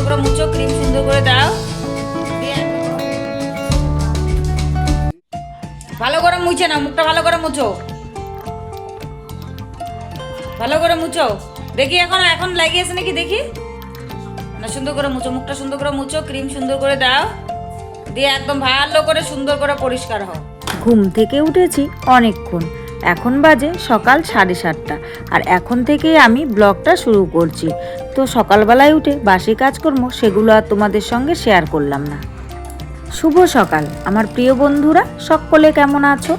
করে মুছো, ক্রিম সুন্দর করে দাও। ভালো করে মুছে নাও, মুখটা ভালো করে মুছো, ভালো করে মুছো। দেখি এখন এখন লাগিয়েছে নাকি দেখি। না, সুন্দর করে মুছো, মুখটা সুন্দর করে মুছো, ক্রিম সুন্দর করে দাও, দিয়ে একদম ভালো করে সুন্দর করে পরিষ্কার হও। ঘুম থেকে উঠেছি অনেকক্ষণ, এখন বাজে সকাল 7:30, আর এখন থেকেই আমি ব্লগটা শুরু করছি। তো সকালবেলায় উঠে বাসি কাজকর্ম সেগুলো আর তোমাদের সঙ্গে শেয়ার করলাম না। শুভ সকাল আমার প্রিয় বন্ধুরা, সকলে কেমন আছো?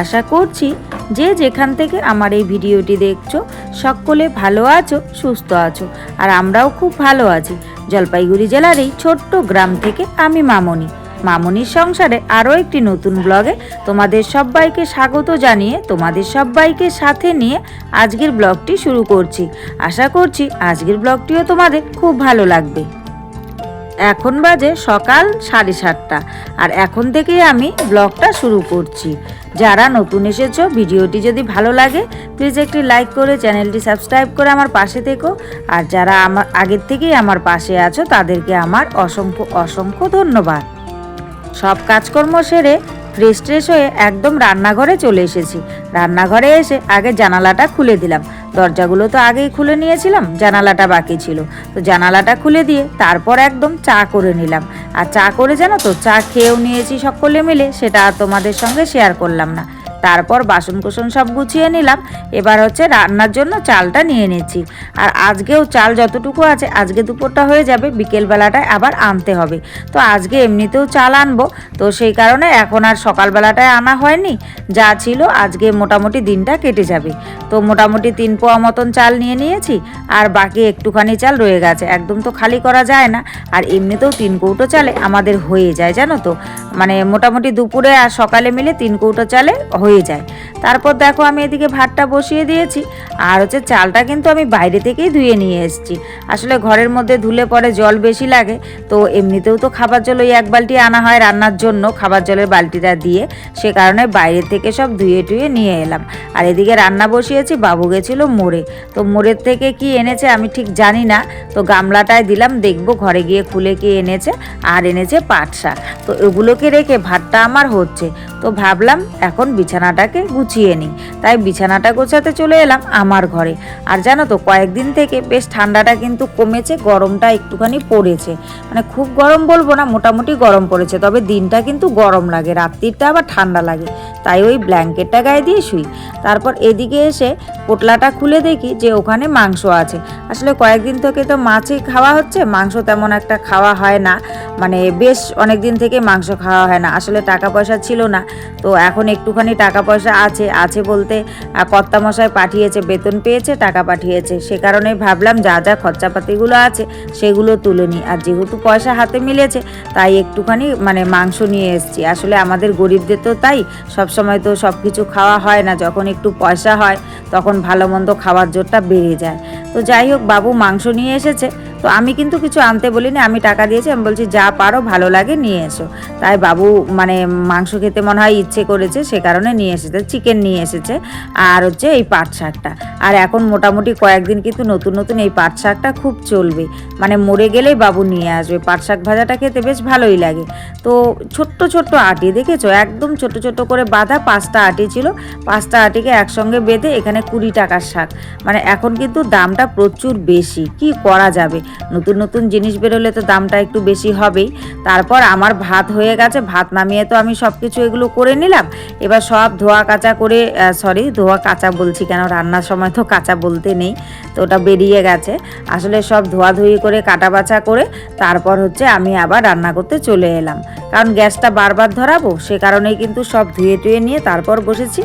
আশা করছি যে যেখান থেকে আমার এই ভিডিওটি দেখছো সকলে ভালো আছো, সুস্থ আছো, আর আমরাও খুব ভালো আছি। জলপাইগুড়ি জেলার এই ছোট্ট গ্রাম থেকে আমি মামনির সংসারে আরও একটি নতুন ব্লগে তোমাদের সবাইকে স্বাগত জানিয়ে তোমাদের সবাইকে সাথে নিয়ে আজকের ব্লগটি শুরু করছি। আশা করছি আজকের ব্লগটিও তোমাদের খুব ভালো লাগবে। এখন বাজে সকাল 7:30, আর এখন থেকেই আমি ব্লগটা শুরু করছি। যারা নতুন এসেছো, ভিডিওটি যদি ভালো লাগে প্লিজ একটি লাইক করে চ্যানেলটি সাবস্ক্রাইব করে আমার পাশে থেকো। আর যারা আমার আগের থেকেই আমার পাশে আছো তাদেরকে আমার অসংখ্য অসংখ্য ধন্যবাদ। সব কাজকর্ম সেরে ফ্রেশ হয়ে একদম রান্নাঘরে চলে এসেছি। রান্নাঘরে এসে আগে জানালাটা খুলে দিলাম, দরজাগুলো তো আগেই খুলে নিয়েছিলাম, জানালাটা বাকি ছিল। তো জানালাটা খুলে দিয়ে তারপর একদম চা করে নিলাম। আর চা করে জানো তো, চা খেয়েও নিয়েছি সকলে মিলে, সেটা আর তোমাদের সঙ্গে শেয়ার করলাম না। তারপর বাসনকোসন সব গুছিয়ে নিলাম। এবার হচ্ছে রান্নার জন্য চালটা নিয়ে নিচ্ছি। আর আজকেও চাল যতটুকু আছে আজকে দুপুরটা হয়ে যাবে, বিকেলবেলাটায় আবার আনতে হবে। তো আজকে এমনিতেও চাল আনবো, তো সেই কারণে এখন আর সকালবেলাটায় আনা হয়নি, যা ছিল আজকে মোটামুটি দিনটা কেটে যাবে। তো মোটামুটি 3 পোয়া মতন চাল নিয়ে নিয়েছি, আর বাকি একটুখানি চাল রয়ে গেছে। একদম তো খালি করা যায় না, আর এমনিতেও 3 কৌটো চালে আমাদের হয়ে যায় জানো তো, মানে মোটামুটি দুপুরে আর সকালে মিলে 3 কৌটো চালে হয়ে যায়। তারপর দেখো আমি এদিকে ভাতটা বসিয়ে দিয়েছি। আর হচ্ছে চালটা কিন্তু আমি বাইরে থেকেই ধুয়ে নিয়ে এসেছি। আসলে ঘরের মধ্যে ধুলে পরে জল বেশি লাগে, তো এমনিতেও তো খাবার জল ওই 1 বালতি আনা হয় রান্নার জন্য, খাবার জলের বালতিটা দিয়ে, সে কারণে বাইরে থেকে সব ধুয়ে টুয়ে নিয়ে এলাম। আর এদিকে রান্না বসিয়েছি। বাবু গেছিলো মোড়ে, তো মোড়ের থেকে কি এনেছে আমি ঠিক জানি না, তো গামলাটায় দিলাম, দেখবো ঘরে গিয়ে খুলে কি এনেছে। আর এনেছে পাট শাক, তো এগুলোকে রেখে ভাতটা আমার হচ্ছে। তো ভাবলাম এখন বিছানাটাকে গুছিয়ে নিই, তাই বিছানাটা গোছাতে চলে এলাম আমার ঘরে। আর জানো তো কয়েকদিন থেকে বেশ ঠান্ডাটা কিন্তু কমেছে, গরমটা একটুখানি পড়েছে, মানে খুব গরম বলবো না, মোটামুটি গরম পড়েছে। তবে দিনটা কিন্তু গরম লাগে, রাত্রিটা আবার ঠান্ডা লাগে, তাই ওই ব্ল্যাঙ্কেটটা গায়ে দিয়ে শুই। তারপর এদিকে এসে পোটলাটা খুলে দেখি যে ওখানে মাংস আছে। আসলে কয়েকদিন থেকে তো মাছই খাওয়া হচ্ছে, মাংস তেমন একটা খাওয়া হয় না, মানে বেশ অনেক দিন থেকে মাংস খাওয়া হয় না। আসলে টাকা পয়সা ছিল না, তো এখন একটুখানি টাকা পয়সা আছে বলতে কর্তামশাই পাঠিয়েছে, বেতন পেয়েছে, টাকা পাঠিয়েছে, সে কারণেই ভাবলাম যা যা খরচাপাতিগুলো আছে সেগুলো তুলে নিই। আর যেহেতু পয়সা হাতে মিলেছে তাই একটুখানি মানে মাংস নিয়ে এসেছি। আসলে আমাদের গরিবদের তো তাই, সবসময় তো সব কিছু খাওয়া হয় না, যখন একটু পয়সা হয় তখন ভালো মন্দ খাওয়ার জোরটা বেড়ে যায়। তো যাই হোক, বাবু মাংস নিয়ে এসেছে। তো আমি কিন্তু কিছু আনতে বলিনি, আমি টাকা দিয়েছি, আমি বলছি যা পারো ভালো লাগে নিয়ে এসো। তাই বাবু মানে মাংস খেতে মনে হয় ইচ্ছে করেছে, সে কারণে নিয়ে এসেছে, চিকেন নিয়ে এসেছে, আর হচ্ছে এই পাট শাকটা। আর এখন মোটামুটি কয়েকদিন কিন্তু নতুন নতুন এই পাট শাকটা খুব চলবে, মানে মরে গেলেই বাবু নিয়ে আসবে। পাট শাক ভাজাটা খেতে বেশ ভালোই লাগে। তো ছোট্ট ছোট্ট আটি দেখেছো, একদম ছোট ছোট করে বাঁধা 5টা আটি ছিল, 5টা আটিকে একসঙ্গে বেঁধে এখানে 20 টাকার শাক। মানে এখন কিন্তু দামটা প্রচুর বেশি, কি করা যাবে, নতুন নতুন জিনিস বেরোলে তো দামটা একটু বেশি হবেই। তারপর আমার ভাত হয়ে গেছে, ভাত নামিয়ে তো আমি সব কিছু এগুলো করে নিলাম। এবার সব ধোয়া কাচা করে, ধোয়া কাচা বলছি কেন, রান্নার সময় তো কাঁচা বলতে নেই, তো ওটা বেরিয়ে গেছে। আসলে সব ধোয়াধুয়ি করে কাটা বাছা করে তারপর হচ্ছে আমি আবার রান্না করতে চলে এলাম, কারণ গ্যাসটা বারবার ধরাবো, সে কারণেই কিন্তু সব ধুয়ে টুয়ে নিয়ে তারপর বসেছি।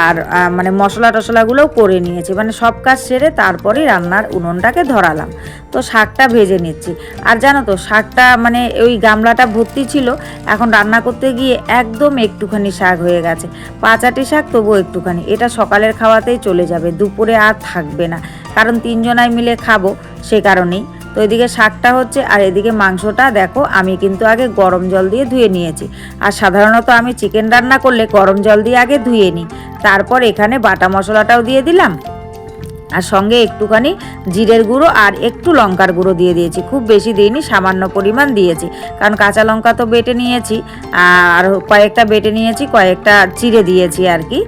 আর মানে মশলা টশলাগুলোও করে নিয়েছি, মানে সব কাজ সেরে তারপরেই রান্নার উনুনটাকে ধরালাম। তো শাকটা ভেজে নিচ্ছি। আর জানো তো শাকটা মানে ওই গামলাটা ভর্তি ছিল, এখন রান্না করতে গিয়ে একদম একটুখানি শাক হয়ে গেছে, 5 আটি শাক, তবুও একটুখানি। এটা সকালের খাওয়াতেই চলে যাবে, দুপুরে আর থাকবে না, কারণ 3 জনাই মিলে খাবো, সে কারণেই। তো এদিকে শাকটা হচ্ছে, আর এদিকে মাংসটা দেখো আমি কিন্তু আগে গরম জল দিয়ে ধুয়ে নিয়েছি। আর সাধারণত আমি চিকেন রান্না করলে গরম জল দিয়ে আগে ধুয়ে নিই, তারপর এখানে বাটা মশলাটাও দিয়ে দিলাম। আর সঙ্গে একটুখানি জিরের গুঁড়ো আর একটু লঙ্কার গুঁড়ো দিয়ে দিয়েছি, খুব বেশি দিইনি, সামান্য পরিমাণ দিয়েছি, কারণ কাঁচা লঙ্কা তো বেটে নিয়েছি আর কয়েকটা বেটে নিয়েছি, কয়েকটা চিড়ে দিয়েছি আর কি,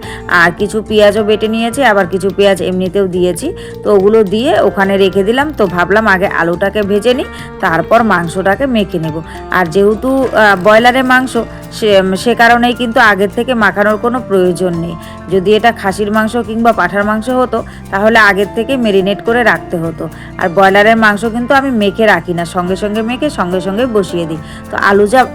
আর কিছু পেঁয়াজও বেটে নিয়েছি, আবার কিছু পেঁয়াজ এমনিতেও দিয়েছি। তো ওগুলো দিয়ে ওখানে রেখে দিলাম। তো ভাবলাম আগে আলুটাকে ভেজে নিই, তারপর মাংসটাকে মেখে নেব। আর যেহেতু ব্রয়লারের মাংস, সে কারণেই কিন্তু আগের থেকে মাখানোর কোনো প্রয়োজন নেই। যদি এটা খাসির মাংস কিংবা পাঁঠার মাংস হতো তাহলে আগের থেকে মেরিনেট করে রাখতে হতো। আর ব্রয়লারের মাংস কিন্তু আমি মেখে রাখি না, সঙ্গে সঙ্গে মেখে সঙ্গে সঙ্গে বসিয়ে দিই। তো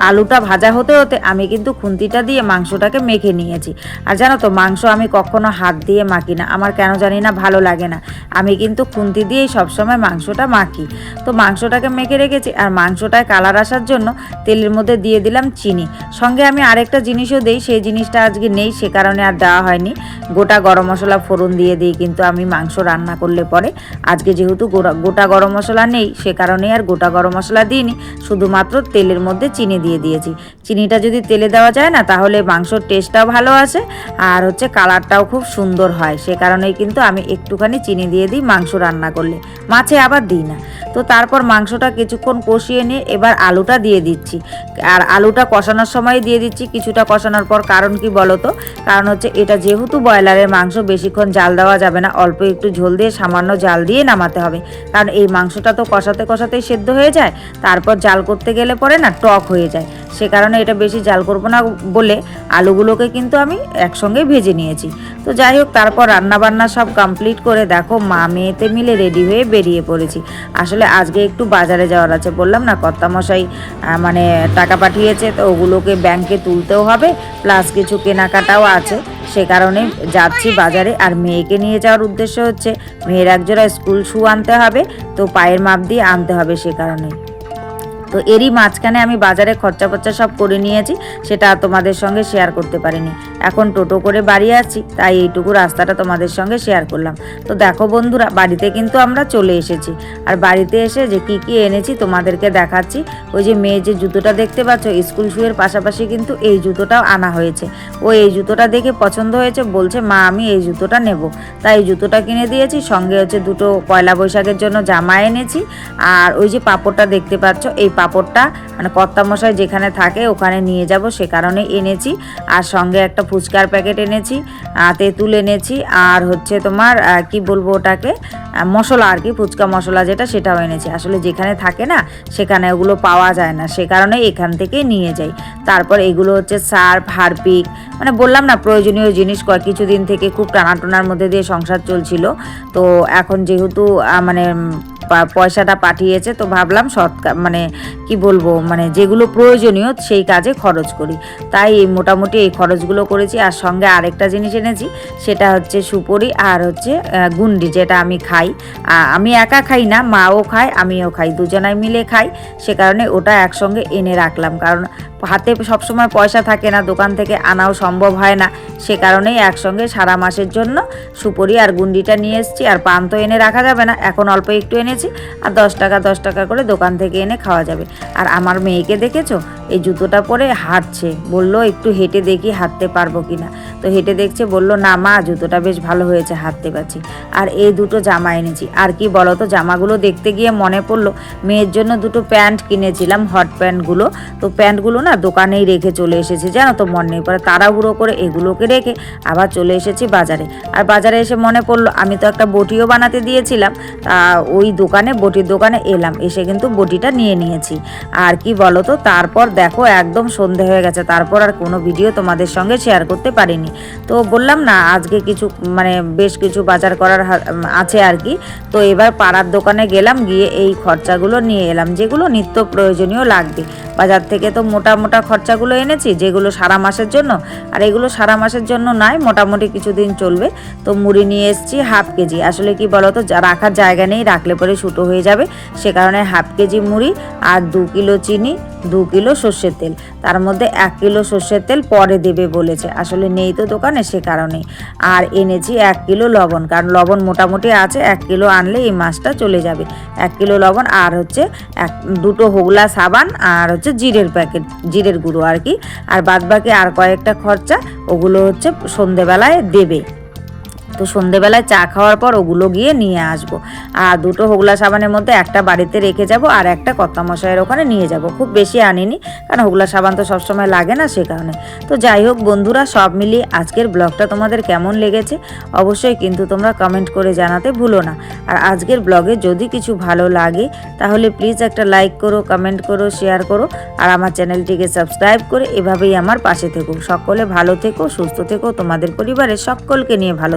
আলুটা ভাজা হতে হতে আমি কিন্তু খুন্তিটা দিয়ে মাংসটাকে মেখে নিয়েছি। আর জানো তো, মাংস আমি কখনো হাত দিয়ে মাখি না, আমার কেন জানি না ভালো লাগে না, আমি কিন্তু খুন্তি দিয়েই সবসময় মাংসটা মাখি। তো মাংসটাকে মেখে রেখেছি, আর মাংসটায় কালার আসার জন্য তেলের মধ্যে দিয়ে দিলাম চিনি। সঙ্গে আমি আরেকটা জিনিসও দিই, সেই জিনিসটা আজকে নেই, সে কারণে আর দেওয়া হয়নি। গোটা গরম মশলা ফোড়ন দিয়ে দিই কিন্তু আমি মাংস রান্না করলে পরে। আজকে যেহেতু গোটা গরম মশলা নেই, সে কারণে আর গোটা গরম মশলা দিইনি, শুধুমাত্র তেলের মধ্যে চিনি দিয়ে দিয়েছি। চিনিটা যদি তেলে দেওয়া যায় না, তাহলে মাংসর টেস্টটাও ভালো আসে আর হচ্ছে কালারটাও খুব সুন্দর হয়। সে কারণেই কিন্তু আমি একটুখানি চিনি দিয়ে দিই মাংস রান্না করলে, মাছে আবার দিই না। তো তারপর মাংসটা কিছুক্ষণ কষিয়ে নিয়ে এবার আলুটা দিয়ে দিচ্ছি। আর আলুটা কষানোর সময় দিয়ে দিচ্ছি, কিছুটা কষানোর পর। কারণ কি বলো তো, কারণ হচ্ছে এটা যেহেতু ব্রয়লারের মাংস, বেশিক্ষণ জাল দেওয়া যাবে না, অল্প একটু ঝোল দিয়ে সামান্য জাল দিয়ে নামাতে হবে। কারণ এই মাংসটা তো কষাতে কষাতেই সেদ্ধ হয়ে যায়, তারপর জাল করতে গেলে পরে না টক হয়ে যায়। সে কারণে এটা বেশি জাল করবো না বলে আলুগুলোকে কিন্তু আমি একসঙ্গে ভেজে নিয়েছি। তো যাই হোক, তারপর রান্নাবান্না সব কমপ্লিট করে দেখো মা মেয়েতে মিলে রেডি হয়ে বেরিয়ে পড়েছি। আসলে আজকে একটু বাজারে যাওয়ার আছে, বললাম না কর্তামশাই মানে টাকা পাঠিয়েছে, তো ওগুলোকে ব্যাংকে তুলতেও হবে, প্লাস কিছু কেনাকাটাও আছে, সে কারণে যাচ্ছি বাজারে। আর মেয়েকে নিয়ে যাওয়ার উদ্দেশ্য হচ্ছে মেয়ের একজোড়া স্কুল শু আনতে হবে, তো পায়ের মাপ দিয়ে আনতে হবে, সে কারণেই। তো এরই মাঝখানে আমি বাজারে খরচা ফরচা সব করে নিয়েছি, সেটা তোমাদের সঙ্গে শেয়ার করতে পারিনি। এখন টোটো করে বাড়ি আসছি, তাই এইটুকু রাস্তাটা তোমাদের সঙ্গে শেয়ার করলাম। তো দেখো বন্ধুরা, বাড়িতে কিন্তু আমরা চলে এসেছি। আর বাড়িতে এসে যে কি কি এনেছি তোমাদেরকে দেখাচ্ছি। ওই যে মেয়ে যে জুতোটা দেখতে পাচ্ছ, স্কুল শুয়ের পাশাপাশি কিন্তু এই জুতোটাও আনা হয়েছে। ও এই জুতোটা দেখে পছন্দ হয়েছে, বলছে মা আমি এই জুতোটা নেব, তাই এই জুতোটা কিনে দিয়েছি। সঙ্গে হচ্ছে দুটো পয়লা বৈশাখের জন্য জামা এনেছি। আর ওই যে পাঁপড়টা দেখতে পাচ্ছ, এই পাঁপড়টা মানে কর্তামশাই যেখানে থাকে ওখানে নিয়ে যাব, সে কারণে এনেছি। আর সঙ্গে একটা ফুচকার প্যাকেট এনেছি, তেঁতুল এনেছি, আর হচ্ছে তোমার কি বলবো ওটাকে, মশলা আর কি, ফুচকা মশলা যেটা, সেটাও এনেছি। আসলে যেখানে থাকে না সেখানে ওগুলো পাওয়া যায় না, সে কারণে এখান থেকে নিয়ে যাই। তারপর এগুলো হচ্ছে সার্ফ, হারপিক, মানে বললাম না প্রয়োজনীয় জিনিস। কিছুদিন থেকে খুব টানাটোনার মধ্যে দিয়ে সংসার চলছিল, তো এখন যেহেতু মানে পয়সাটা পাঠিয়েছে, তো ভাবলাম মানে কি বলবো, মানে যেগুলো প্রয়োজনীয় সেই কাজে খরচ করি, তাই মোটামুটি এই খরচগুলো করেছি। আর সঙ্গে আরেকটা জিনিস এনেছি, সেটা হচ্ছে সুপুরি আর হচ্ছে গুন্ডি, যেটা আমি খাই। আমি একা খাই না, মাও খায় আমিও খাই, দুজনাই মিলে খাই, সে কারণে ওটা একসঙ্গে এনে রাখলাম। কারণ হাতে সবসময় পয়সা থাকে না, দোকান থেকে আনাও সম্ভব হয় না, সে কারণেই একসঙ্গে সারা মাসের জন্য সুপুরি আর গুন্ডিটা নিয়ে এসেছি। আর পান তো এনে রাখা যাবে না, এখন অল্প একটু এনেছি, আর 10 টাকা করে দোকান থেকে এনে খাওয়া যাবে। আর আমার মেয়েকে দেখেছো, এই জুতোটা পরে হাঁটছে, বললো একটু হেঁটে দেখি হাঁটতে পারবো কিনা। তো হেঁটে দেখছে, বললো না মা জুতোটা বেশ ভালো হয়েছে, হাঁটতে পারছি। আর এই দুটো জামা এনেছি। আর কি বলো তো, জামাগুলো দেখতে গিয়ে মনে পড়লো মেয়ের জন্য দুটো প্যান্ট কিনেছিলাম, হট প্যান্টগুলো। তো প্যান্টগুলো না দোকানেই রেখে চলে এসেছি, জানো তো, মনে নেই, পরে তাড়াহুড়ো করে এগুলোকে রেখে আবার চলে এসেছি বাজারে। আর বাজারে এসে মনে পড়লো আমি তো একটা বটিও বানাতে দিয়েছিলাম, ওই দোকানে, বটির দোকানে এলাম, এসে কিন্তু বটিটা নিয়ে নিয়েছি। আর কি বলো তো, তারপর দেখো একদম সন্ধে হয়ে গেছে, তারপর আর কোনো ভিডিও তোমাদের সঙ্গে শেয়ার করতে পারিনি। তো বললাম না আজকে কিছু মানে বেশ কিছু বাজার করার আছে আর কি। তো এবার পাড়ার দোকানে গেলাম, গিয়ে এই খরচাগুলো নিয়ে এলাম, যেগুলো নিত্য প্রয়োজনীয় লাগবে। বাজার থেকে তো মোটা মোটা খরচাগুলো এনেছি, যেগুলো সারা মাসের জন্য, আর এগুলো সারা মাসের জন্য নয়, মোটামুটি কিছুদিন চলবে। তো মুড়ি নিয়ে এসেছি হাফ কেজি। আসলে কি বলো তো, রাখার জায়গা নেই, রাখলে পরে শুটো হয়ে যাবে, সে কারণে হাফ কেজি মুড়ি, আর 2 কিলো চিনি, 2 কিলো সর্ষের তেল, তার মধ্যে 1 কিলো সর্ষের তেল পরে দেবে বলেছে, আসলে নেই তো দোকানে, সে কারণে। আর এনেছি 1 কিলো লবণ, কারণ লবণ মোটামুটি আছে, 1 কিলো আনলে এই মাসটা চলে যাবে। 1 কিলো লবণ, আর হচ্ছে 2টো হোগলা সাবান, আর হচ্ছে জিরের প্যাকেট, জিরের গুঁড়ো আর কি। আর বাদ বাকি আর কয়েকটা খরচা, ওগুলো হচ্ছে সন্ধেবেলায় দেবে। তো সন্ধেবেলায় চা খাওয়ার পর ওগুলো গিয়ে নিয়ে আসবো। আর দুটো হোগলা সাবানের মধ্যে একটা বাড়িতে রেখে যাব আর একটা কর্তামশাইয়ের ওখানে নিয়ে যাব। খুব বেশি আনিনি, কারণ হোগলা সাবান তো সবসময় লাগে না, সে কারণে। তো যাই হোক বন্ধুরা, সব মিলিয়ে আজকের ব্লগটা তোমাদের কেমন লেগেছে অবশ্যই কিন্তু তোমরা কমেন্ট করে জানাতে ভুলো না। আর আজকের ব্লগে যদি কিছু ভালো লাগে তাহলে প্লিজ একটা লাইক করো, কমেন্ট করো, শেয়ার করো, আর আমার চ্যানেলটিকে সাবস্ক্রাইব করে এভাবেই আমার পাশে থেকো। সকলে ভালো থেকো, সুস্থ থেকো, তোমাদের পরিবারের সকলকে নিয়ে ভালো